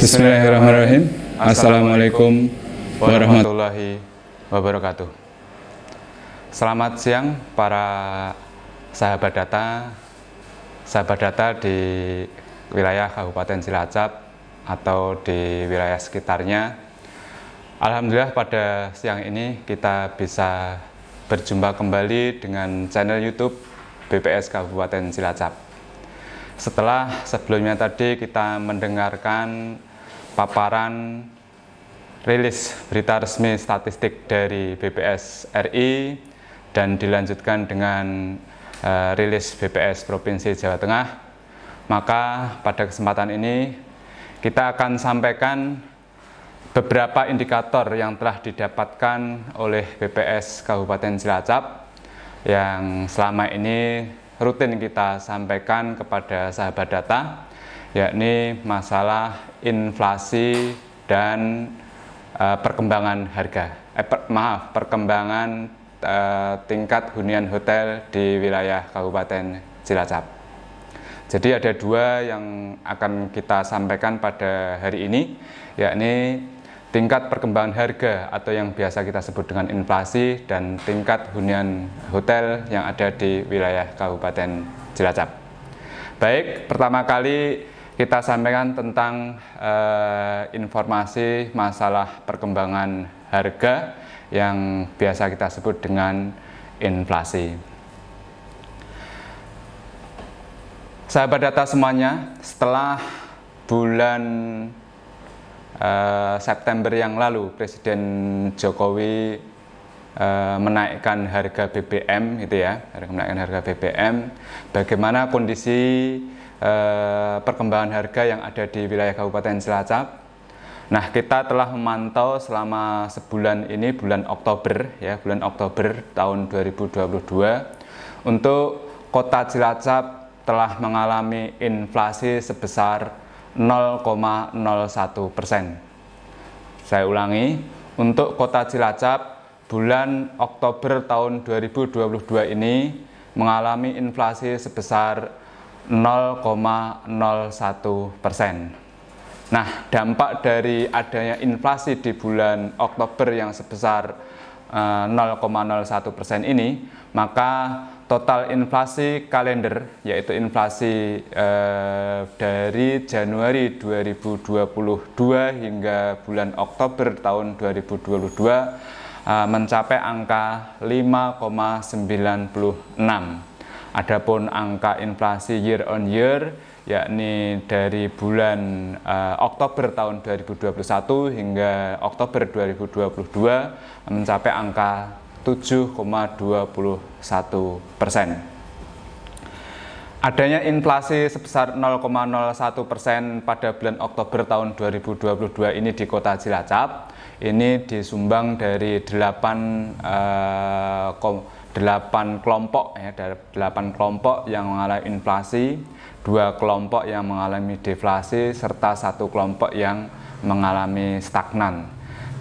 Bismillahirrahmanirrahim. Assalamualaikum warahmatullahi wabarakatuh. Selamat siang para sahabat data di wilayah Kabupaten Cilacap atau di wilayah sekitarnya. Alhamdulillah pada siang ini kita bisa berjumpa kembali dengan channel YouTube BPS Kabupaten Cilacap. Setelah sebelumnya tadi kita mendengarkan paparan rilis berita resmi statistik dari BPS RI dan dilanjutkan dengan rilis BPS Provinsi Jawa Tengah, maka pada kesempatan ini kita akan sampaikan beberapa indikator yang telah didapatkan oleh BPS Kabupaten Cilacap yang selama ini rutin kita sampaikan kepada sahabat data, yakni masalah inflasi dan perkembangan harga, perkembangan tingkat hunian hotel di wilayah Kabupaten Cilacap. Jadi ada dua yang akan kita sampaikan pada hari ini, yakni tingkat perkembangan harga atau yang biasa kita sebut dengan inflasi dan tingkat hunian hotel yang ada di wilayah Kabupaten Cilacap. Baik, pertama kali kita sampaikan tentang informasi masalah perkembangan harga yang biasa kita sebut dengan inflasi. Sahabat data semuanya, setelah bulan September yang lalu Presiden Jokowi menaikkan harga BBM, gitu ya, menaikkan harga BBM. Bagaimana kondisi perkembangan harga yang ada di wilayah Kabupaten Cilacap? Nah, kita telah memantau selama sebulan ini, bulan Oktober ya, bulan Oktober tahun 2022, untuk Kota Cilacap telah mengalami inflasi sebesar 0,01%. Saya ulangi, untuk Kota Cilacap bulan Oktober tahun 2022 ini mengalami inflasi sebesar 0,01%. Nah, dampak dari adanya inflasi di bulan Oktober yang sebesar 0,01% ini, maka total inflasi kalender, yaitu inflasi dari Januari 2022 hingga bulan Oktober tahun 2022 mencapai angka 5,96. Adapun angka inflasi year on year, yakni dari bulan Oktober tahun 2021 hingga Oktober 2022 mencapai angka 7,21%. Adanya inflasi sebesar 0,01% pada bulan Oktober tahun 2022 ini di Kota Cilacap, ini disumbang dari 8 kelompok ya, dari 8 kelompok yang mengalami inflasi, 2 kelompok yang mengalami deflasi, serta 1 kelompok yang mengalami stagnan.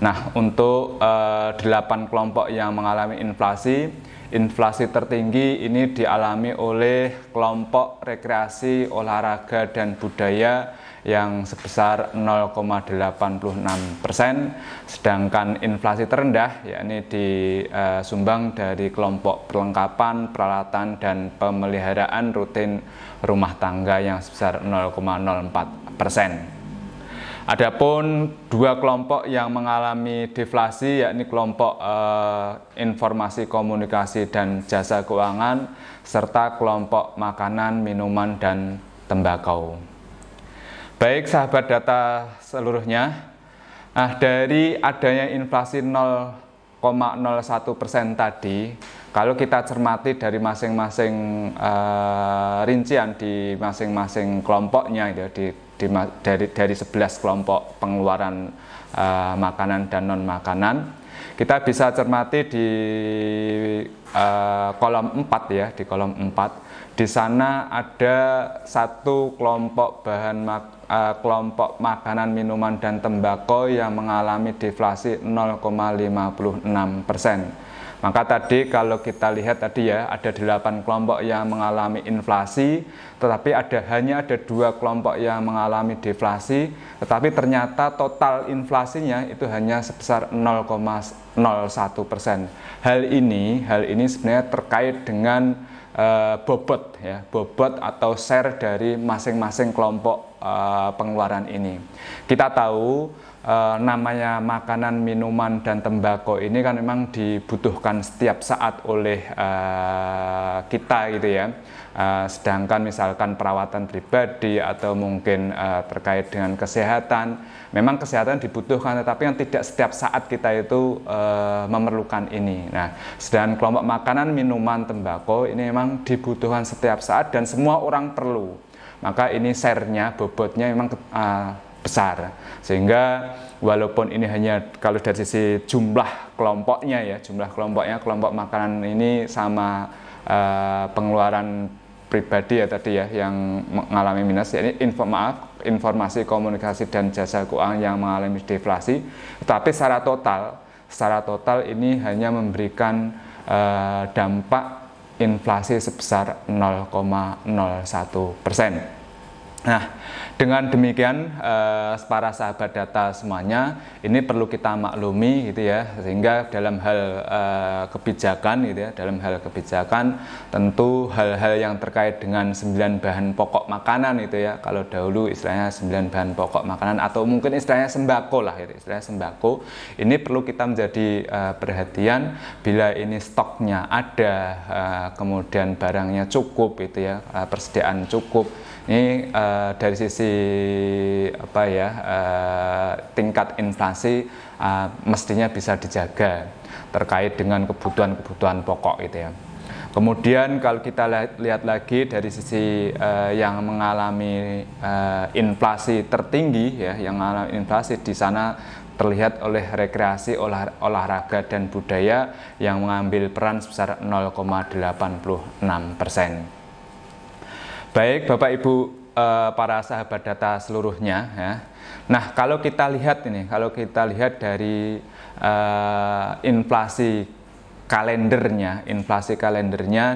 Nah, untuk 8 kelompok yang mengalami inflasi tertinggi ini dialami oleh kelompok rekreasi, olahraga, dan budaya yang sebesar 0,86%, sedangkan inflasi terendah yakni disumbang dari kelompok perlengkapan, peralatan, dan pemeliharaan rutin rumah tangga yang sebesar 0,04%. Adapun 2 kelompok yang mengalami deflasi, yakni kelompok informasi komunikasi dan jasa keuangan, serta kelompok makanan, minuman, dan tembakau. Baik sahabat data seluruhnya, dari adanya inflasi 0,01% tadi, kalau kita cermati dari masing-masing rincian di masing-masing kelompoknya, dari 11 kelompok pengeluaran makanan dan non makanan, kita bisa cermati di kolom 4 ya, di kolom 4. Di sana ada 1 kelompok kelompok makanan, minuman, dan tembakau yang mengalami deflasi 0,56%. Maka tadi kalau kita lihat tadi ya, ada 8 kelompok yang mengalami inflasi, tetapi hanya ada 2 kelompok yang mengalami deflasi, tetapi ternyata total inflasinya itu hanya sebesar 0,01%. Hal ini sebenarnya terkait dengan bobot ya, bobot atau share dari masing-masing kelompok pengeluaran ini. Kita tahu namanya makanan, minuman, dan tembakau ini kan memang dibutuhkan setiap saat oleh kita gitu ya. Sedangkan misalkan perawatan pribadi atau mungkin terkait dengan kesehatan, memang kesehatan dibutuhkan, tetapi yang tidak setiap saat kita itu memerlukan ini. Nah, sedangkan kelompok makanan, minuman, tembakau ini memang dibutuhkan setiap saat dan semua orang perlu. Maka ini share-nya, bobotnya memang besar, sehingga walaupun ini hanya kalau dari sisi jumlah kelompoknya ya, kelompok makanan ini sama pengeluaran pribadi ya tadi ya yang mengalami minus, ini informasi komunikasi dan jasa keuangan yang mengalami deflasi, tetapi secara total ini hanya memberikan dampak inflasi sebesar 0,01%. Nah, dengan demikian para sahabat data semuanya, ini perlu kita maklumi gitu ya, sehingga dalam hal kebijakan gitu ya, tentu hal-hal yang terkait dengan 9 bahan pokok makanan itu ya, kalau dahulu istilahnya 9 bahan pokok makanan atau mungkin istilahnya sembako lah gitu, ini perlu kita menjadi perhatian bila ini stoknya ada, kemudian barangnya cukup itu ya, persediaan cukup. Ini dari sisi tingkat inflasi mestinya bisa dijaga terkait dengan kebutuhan pokok itu ya. Kemudian kalau kita lihat lagi dari sisi yang mengalami inflasi tertinggi ya, yang mengalami inflasi di sana terlihat oleh rekreasi, olahraga, dan budaya yang mengambil peran sebesar 0,86%. Baik Bapak Ibu para sahabat data seluruhnya ya. Nah, kalau kita lihat dari inflasi kalendernya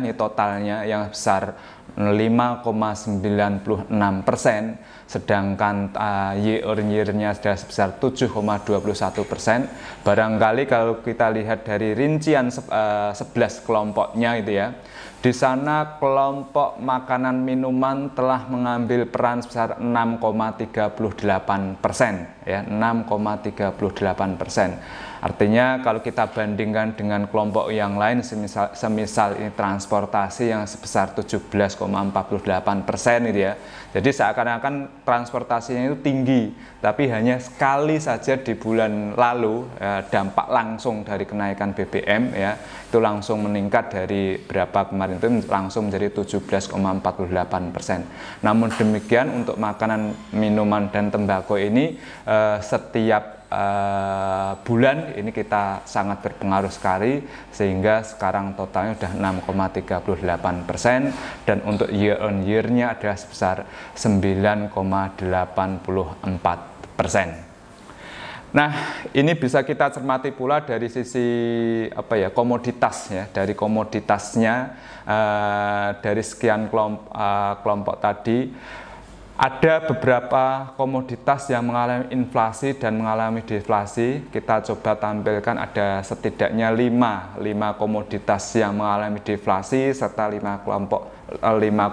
ini totalnya yang besar 5,96%, sedangkan year-on-year-nya sudah sebesar 7,21%. Barangkali kalau kita lihat dari rincian 11 kelompoknya itu ya, di sana kelompok makanan minuman telah mengambil peran sebesar 6,38% ya, 6,38%. Artinya kalau kita bandingkan dengan kelompok yang lain, semisal ini transportasi yang sebesar 17,48% itu ya. Jadi seakan-akan transportasinya itu tinggi, tapi hanya sekali saja di bulan lalu dampak langsung dari kenaikan BBM ya, itu langsung meningkat dari berapa kemarin itu langsung menjadi 17,48%. Namun demikian untuk makanan, minuman, dan tembakau ini setiap bulan ini kita sangat berpengaruh sekali, sehingga sekarang totalnya sudah 6,38%, dan untuk year on year-nya adalah sebesar 9,84%. Nah, ini bisa kita cermati pula dari sisi komoditas ya, dari komoditasnya dari sekian kelompok tadi. Ada beberapa komoditas yang mengalami inflasi dan mengalami deflasi. Kita coba tampilkan ada setidaknya 5 komoditas yang mengalami deflasi serta 5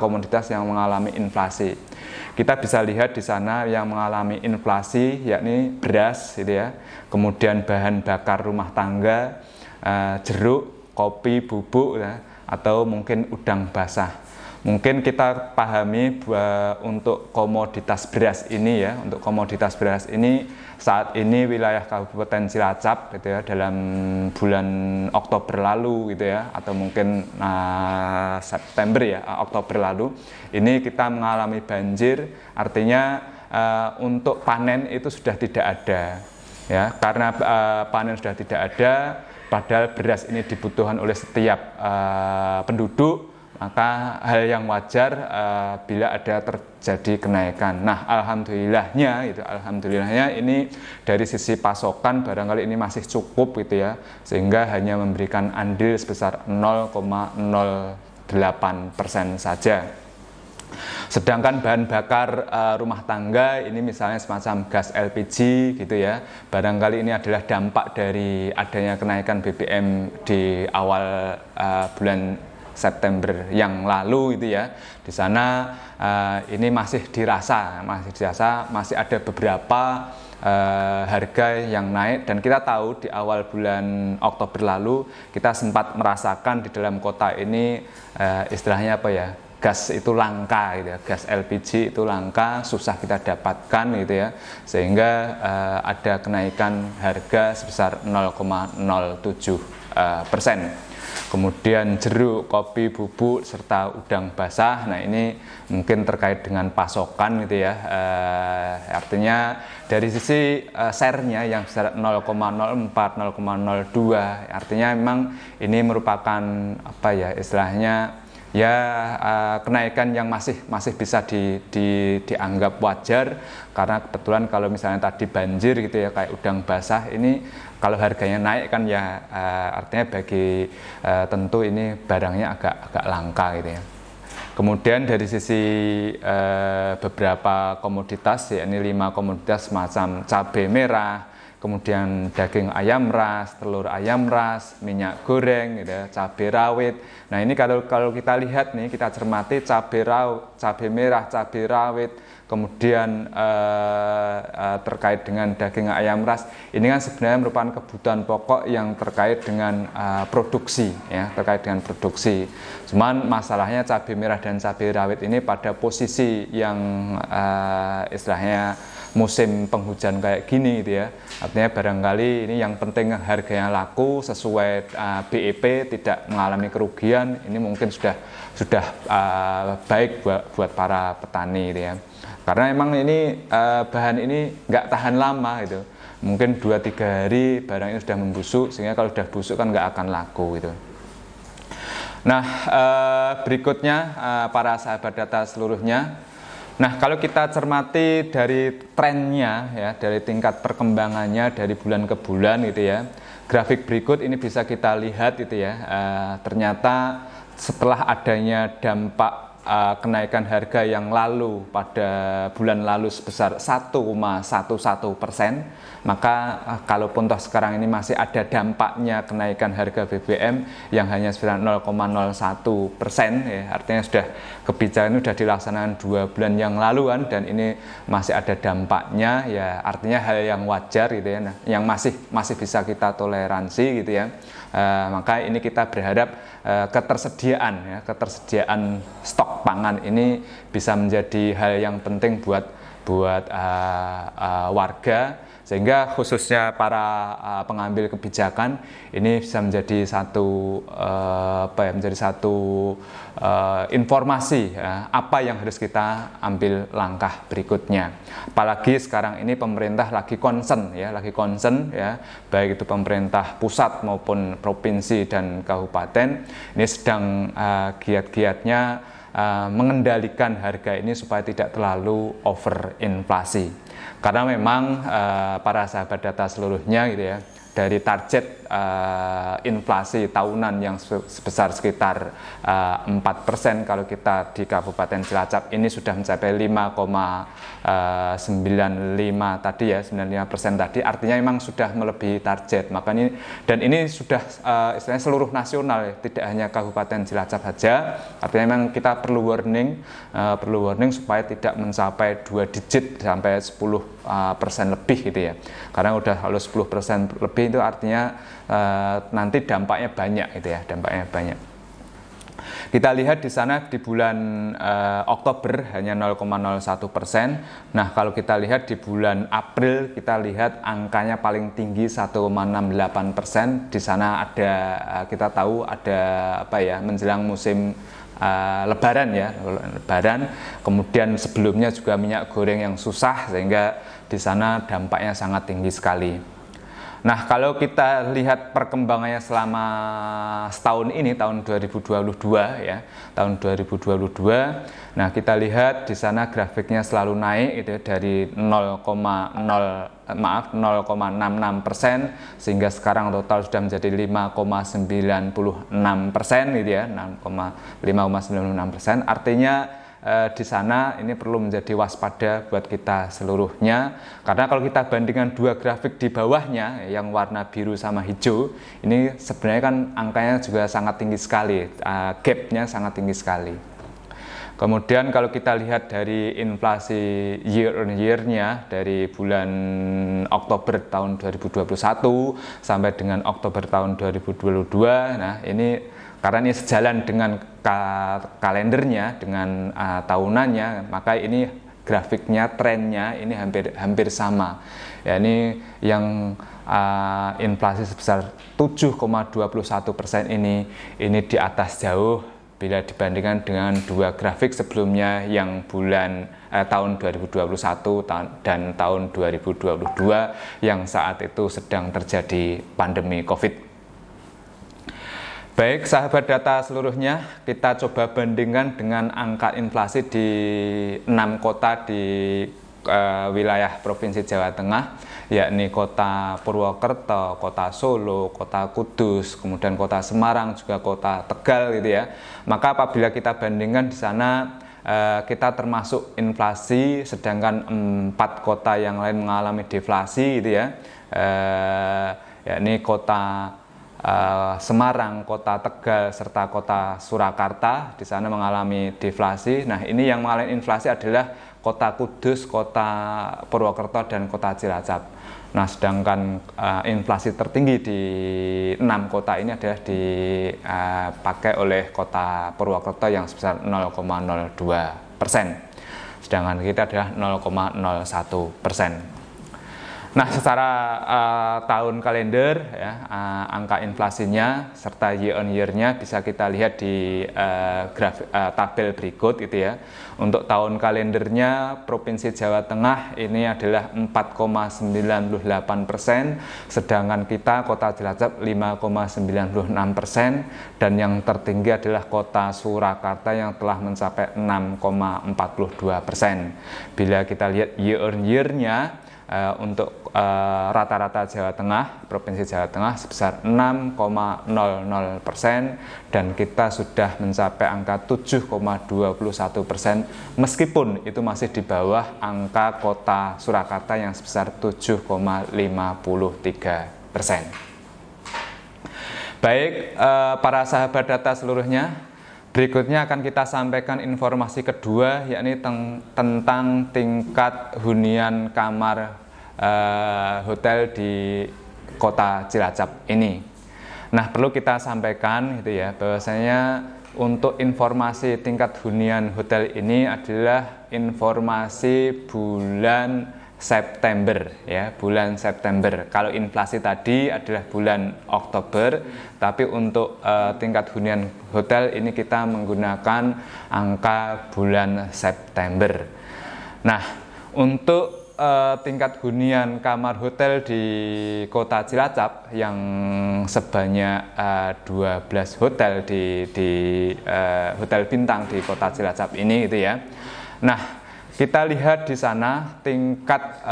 komoditas yang mengalami inflasi. Kita bisa lihat di sana yang mengalami inflasi yakni beras gitu ya. Kemudian bahan bakar rumah tangga, jeruk, kopi, bubuk ya, atau mungkin udang basah. Mungkin kita pahami bahwa untuk komoditas beras ini ya, saat ini wilayah Kabupaten Cilacap gitu ya, dalam bulan Oktober lalu gitu ya, atau mungkin September ya, Oktober lalu ini kita mengalami banjir. Artinya untuk panen itu sudah tidak ada ya, karena panen sudah tidak ada, padahal beras ini dibutuhkan oleh setiap penduduk. maka hal yang wajar bila ada terjadi kenaikan. Nah, alhamdulillahnya ini dari sisi pasokan barangkali ini masih cukup gitu ya, sehingga hanya memberikan andil sebesar 0,08% saja. Sedangkan bahan bakar rumah tangga ini misalnya semacam gas LPG gitu ya, barangkali ini adalah dampak dari adanya kenaikan BBM di awal bulan September yang lalu itu ya. Di sana ini masih dirasa masih ada beberapa harga yang naik, dan kita tahu di awal bulan Oktober lalu kita sempat merasakan di dalam kota ini istilahnya apa ya, gas itu langka gitu ya, gas LPG itu langka, susah kita dapatkan gitu ya, sehingga ada kenaikan harga sebesar 0,07%. Kemudian jeruk, kopi, bubuk, serta udang basah. Nah, ini mungkin terkait dengan pasokan gitu ya. Artinya dari sisi share-nya yang besar 0,04, 0,02, artinya memang ini merupakan apa ya istilahnya ya kenaikan yang masih bisa dianggap wajar, karena kebetulan kalau misalnya tadi banjir gitu ya kayak udang basah ini kalau harganya naik kan ya artinya bagi tentu ini barangnya agak langka gitu ya. Kemudian dari sisi beberapa komoditas, ya ini 5 komoditas semacam cabai merah, kemudian daging ayam ras, telur ayam ras, minyak goreng, gitu ya, cabai rawit. Nah, ini kalau kita lihat nih, kita cermati cabai merah, cabai rawit, kemudian terkait dengan daging ayam ras, ini kan sebenarnya merupakan kebutuhan pokok yang terkait dengan produksi, ya, terkait dengan produksi. Cuman masalahnya cabai merah dan cabai rawit ini pada posisi yang istilahnya musim penghujan kayak gini gitu ya, artinya barangkali ini yang penting harganya laku sesuai BEP, tidak mengalami kerugian, ini mungkin sudah baik buat para petani gitu ya, karena emang ini bahan ini nggak tahan lama gitu, mungkin 2-3 hari barang ini sudah membusuk, sehingga kalau sudah busuk kan nggak akan laku gitu. Nah, berikutnya para sahabat data seluruhnya. Nah, kalau kita cermati dari trennya ya, dari tingkat perkembangannya dari bulan ke bulan gitu ya, grafik berikut ini bisa kita lihat gitu ya, ternyata setelah adanya dampak kenaikan harga yang lalu pada bulan lalu sebesar 1,11%, maka kalaupun toh sekarang ini masih ada dampaknya kenaikan harga BBM yang hanya sebesar 0,01%, ya, artinya sudah kebijakan ini sudah dilaksanakan 2 bulan yang lalu kan, dan ini masih ada dampaknya, ya artinya hal yang wajar gitu ya, nah, yang masih bisa kita toleransi gitu ya. Maka ini kita berharap ketersediaan stok pangan ini bisa menjadi hal yang penting buat warga, sehingga khususnya para pengambil kebijakan ini bisa menjadi satu informasi apa yang harus kita ambil langkah berikutnya. Apalagi sekarang ini pemerintah lagi concern ya, baik itu pemerintah pusat maupun provinsi dan kabupaten ini sedang giat-giatnya mengendalikan harga ini supaya tidak terlalu over inflasi. Karena memang para sahabat data seluruhnya gitu ya, dari target inflasi tahunan yang sebesar sekitar 4% kalau kita di Kabupaten Cilacap ini sudah mencapai 5,95 tadi ya, 95% tadi, artinya memang sudah melebihi target. Makanya dan ini sudah istilahnya seluruh nasional ya, tidak hanya Kabupaten Cilacap saja. Artinya memang kita perlu warning supaya tidak mencapai 2 digit sampai 10% lebih gitu ya. Karena udah kalau 10% lebih itu artinya nanti dampaknya banyak gitu ya, Kita lihat di sana di bulan Oktober hanya 0,01%. Nah, kalau kita lihat di bulan April, kita lihat angkanya paling tinggi 1,68%. Di sana ada kita tahu ada menjelang musim Lebaran ya, kemudian sebelumnya juga minyak goreng yang susah, sehingga di sana dampaknya sangat tinggi sekali. Nah, kalau kita lihat perkembangannya selama setahun ini, tahun 2022 ya, tahun 2022. Nah, kita lihat di sana grafiknya selalu naik itu ya, dari 0,66% sehingga sekarang total sudah menjadi 5,96% gitu ya, 5,96%. Artinya di sana ini perlu menjadi waspada buat kita seluruhnya, karena kalau kita bandingkan dua grafik di bawahnya yang warna biru sama hijau, ini sebenarnya kan angkanya juga sangat tinggi sekali, gapnya sangat tinggi sekali. Kemudian kalau kita lihat dari inflasi year on year-nya dari bulan Oktober tahun 2021 sampai dengan Oktober tahun 2022, nah ini karena ini sejalan dengan kalendernya, dengan tahunannya, maka ini grafiknya, trennya ini hampir sama. Ya, ini yang inflasi sebesar 7,21% ini di atas jauh bila dibandingkan dengan dua grafik sebelumnya yang bulan tahun 2021 dan tahun 2022 yang saat itu sedang terjadi pandemi COVID. Baik, sahabat data seluruhnya, kita coba bandingkan dengan angka inflasi di 6 kota di wilayah Provinsi Jawa Tengah, yakni Kota Purwokerto, Kota Solo, Kota Kudus, kemudian Kota Semarang, juga Kota Tegal gitu ya. Maka apabila kita bandingkan di sana, kita termasuk inflasi, sedangkan 4 kota yang lain mengalami deflasi gitu ya, yakni Kota Semarang, Kota Tegal, serta Kota Surakarta di sana mengalami deflasi. Nah, ini yang mengalami inflasi adalah Kota Kudus, Kota Purwokerto, dan Kota Cilacap. Nah, sedangkan inflasi tertinggi di 6 kota ini adalah dipakai oleh Kota Purwokerto yang sebesar 0,02%. Sedangkan kita adalah 0,01%. Nah, secara tahun kalender ya, angka inflasinya serta year on year-nya bisa kita lihat di tabel berikut gitu ya. Untuk tahun kalendernya Provinsi Jawa Tengah ini adalah 4,98%, sedangkan kita Kota Cilacap 5,96%, dan yang tertinggi adalah Kota Surakarta yang telah mencapai 6,42%. Bila kita lihat year on year-nya, untuk rata-rata Jawa Tengah, Provinsi Jawa Tengah sebesar 6,00%, dan kita sudah mencapai angka 7,21%, meskipun itu masih di bawah angka Kota Surakarta yang sebesar 7,53%. Baik, para sahabat data seluruhnya, berikutnya akan kita sampaikan informasi kedua, yakni tentang tingkat hunian kamar hotel di Kota Cilacap ini. Nah, perlu kita sampaikan gitu ya, bahwasanya untuk informasi tingkat hunian hotel ini adalah informasi bulan September ya, bulan September. Kalau inflasi tadi adalah bulan Oktober, tapi untuk tingkat hunian hotel ini kita menggunakan angka bulan September. Nah, untuk tingkat hunian kamar hotel di Kota Cilacap yang sebanyak 12 hotel di hotel bintang di Kota Cilacap ini gitu ya. Nah, kita lihat di sana tingkat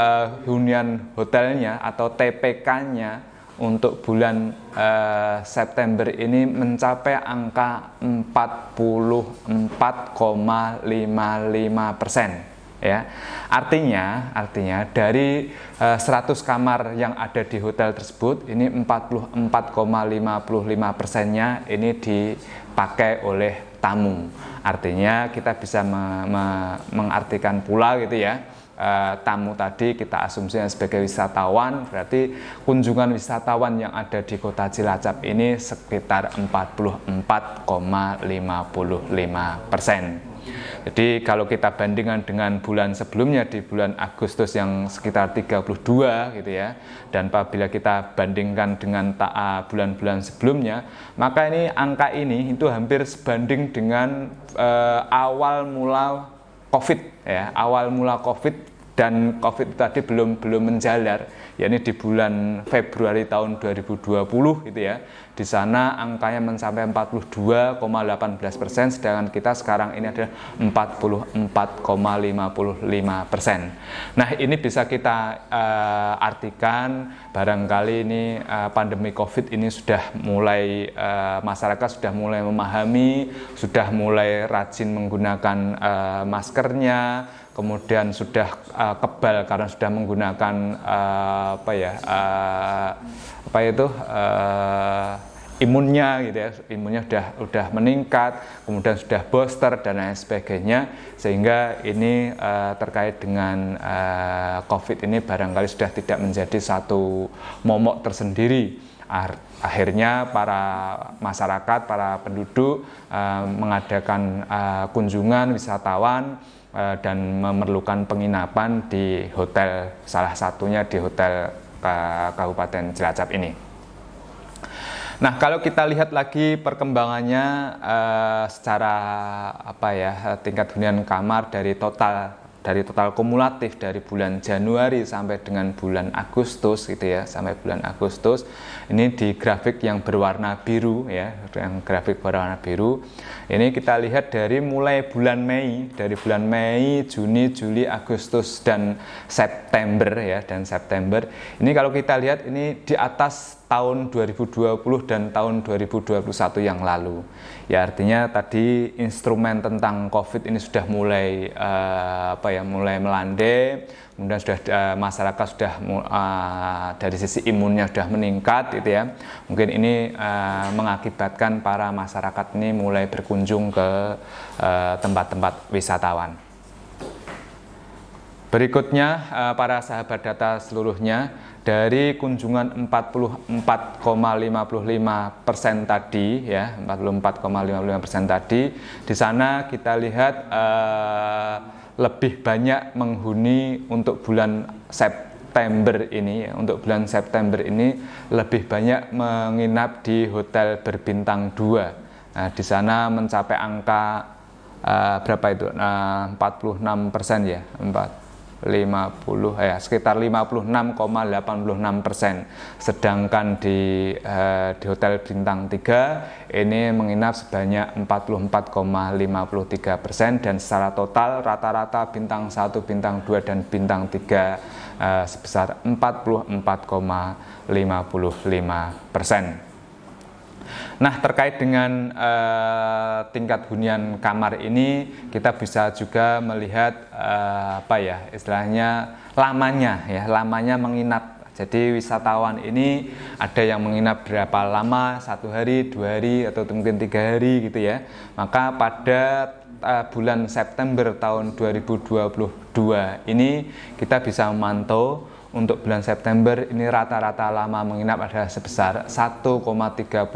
hunian hotelnya atau TPK-nya untuk bulan September ini mencapai angka 44,55%. Ya, artinya dari 100 kamar yang ada di hotel tersebut, ini 44,55%-nya ini dipakai oleh tamu. Artinya kita bisa mengartikan pula gitu ya, tamu tadi kita asumsikan sebagai wisatawan, berarti kunjungan wisatawan yang ada di Kota Cilacap ini sekitar 44,55%. Jadi kalau kita bandingkan dengan bulan sebelumnya di bulan Agustus yang sekitar 32 gitu ya, dan apabila kita bandingkan dengan bulan-bulan sebelumnya, maka ini angka ini itu hampir sebanding dengan awal mula COVID ya, awal mula COVID dan COVID tadi belum menjalar, yakni di bulan Februari tahun 2020 gitu ya. Di sana angkanya mencapai 42,18%, sedangkan kita sekarang ini adalah 44,55%. Nah, ini bisa kita artikan barangkali ini pandemi COVID ini sudah mulai masyarakat sudah mulai memahami, sudah mulai rajin menggunakan maskernya, kemudian sudah kebal karena sudah menggunakan imunnya gitu ya, imunnya sudah meningkat, kemudian sudah booster dan lain sebagainya, sehingga ini terkait dengan COVID ini barangkali sudah tidak menjadi satu momok tersendiri. Akhirnya para masyarakat, para penduduk mengadakan kunjungan wisatawan dan memerlukan penginapan di hotel, salah satunya di hotel Kabupaten Cilacap ini. Nah, kalau kita lihat lagi perkembangannya secara tingkat hunian kamar dari total kumulatif dari bulan Januari sampai dengan bulan Agustus gitu ya, sampai bulan Agustus ini di grafik yang berwarna biru ya, yang grafik berwarna biru ini kita lihat dari mulai bulan Mei, dari bulan Mei, Juni, Juli, Agustus dan September ya, dan September ini kalau kita lihat ini di atas tahun 2020 dan tahun 2021 yang lalu. Ya, artinya tadi instrumen tentang COVID ini sudah mulai mulai melandai, kemudian sudah masyarakat sudah dari sisi imunnya sudah meningkat gitu ya. Mungkin ini mengakibatkan para masyarakat ini mulai berkunjung ke tempat-tempat wisatawan. Berikutnya para sahabat data seluruhnya, dari kunjungan 44,55% tadi ya, 44,55% tadi, di sana kita lihat lebih banyak menghuni untuk bulan September ini ya, untuk bulan September ini lebih banyak menginap di hotel berbintang 2. Nah, di sana mencapai angka berapa itu? 46% ya, sekitar 56,86%. Sedangkan di hotel bintang 3 ini menginap sebanyak 44,53%, dan secara total rata-rata bintang 1, bintang 2 dan bintang 3 sebesar 44,55%. Nah, terkait dengan tingkat hunian kamar ini, kita bisa juga melihat istilahnya lamanya menginap. Jadi wisatawan ini ada yang menginap berapa lama, 1 hari, 2 hari, atau mungkin 3 hari gitu ya. Maka pada bulan September tahun 2022 ini kita bisa memantau untuk bulan September ini rata-rata lama menginap adalah sebesar 1,35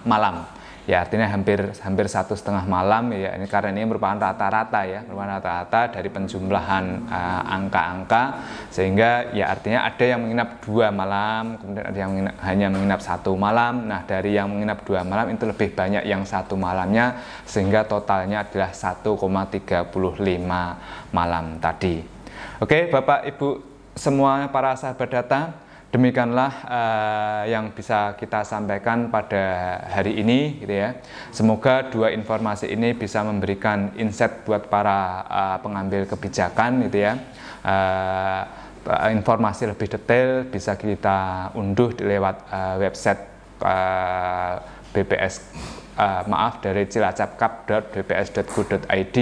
malam. Ya, artinya hampir 1,5 malam ya. Ini karena ini merupakan rata-rata ya, merupakan rata-rata dari penjumlahan angka-angka, sehingga ya artinya ada yang menginap 2 malam, kemudian ada yang hanya menginap 1 malam. Nah, dari yang menginap 2 malam itu lebih banyak yang 1 malamnya, sehingga totalnya adalah 1,35 malam tadi. Oke, Bapak Ibu semua para sahabat data, demikianlah yang bisa kita sampaikan pada hari ini gitu ya. Semoga 2 informasi ini bisa memberikan insight buat para pengambil kebijakan gitu ya. Informasi lebih detail bisa kita unduh lewat website BPS dari cilacapkap.bps.go.id,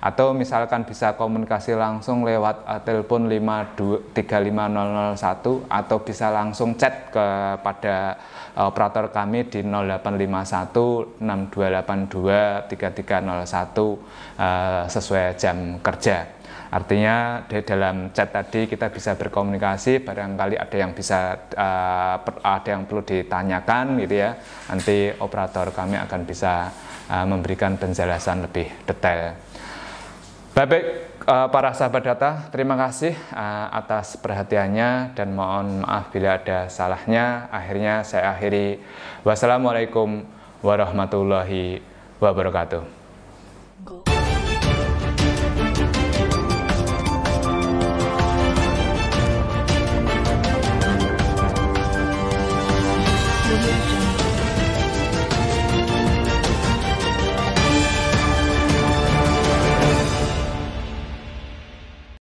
atau misalkan bisa komunikasi langsung lewat telepon 5235001, atau bisa langsung chat kepada operator kami di 0851 6282 3301 sesuai jam kerja. Artinya di dalam chat tadi kita bisa berkomunikasi, barangkali ada yang perlu ditanyakan gitu ya. Nanti operator kami akan bisa memberikan penjelasan lebih detail. Baik, para sahabat data, terima kasih atas perhatiannya dan mohon maaf bila ada salahnya. Akhirnya saya akhiri. Wassalamualaikum warahmatullahi wabarakatuh.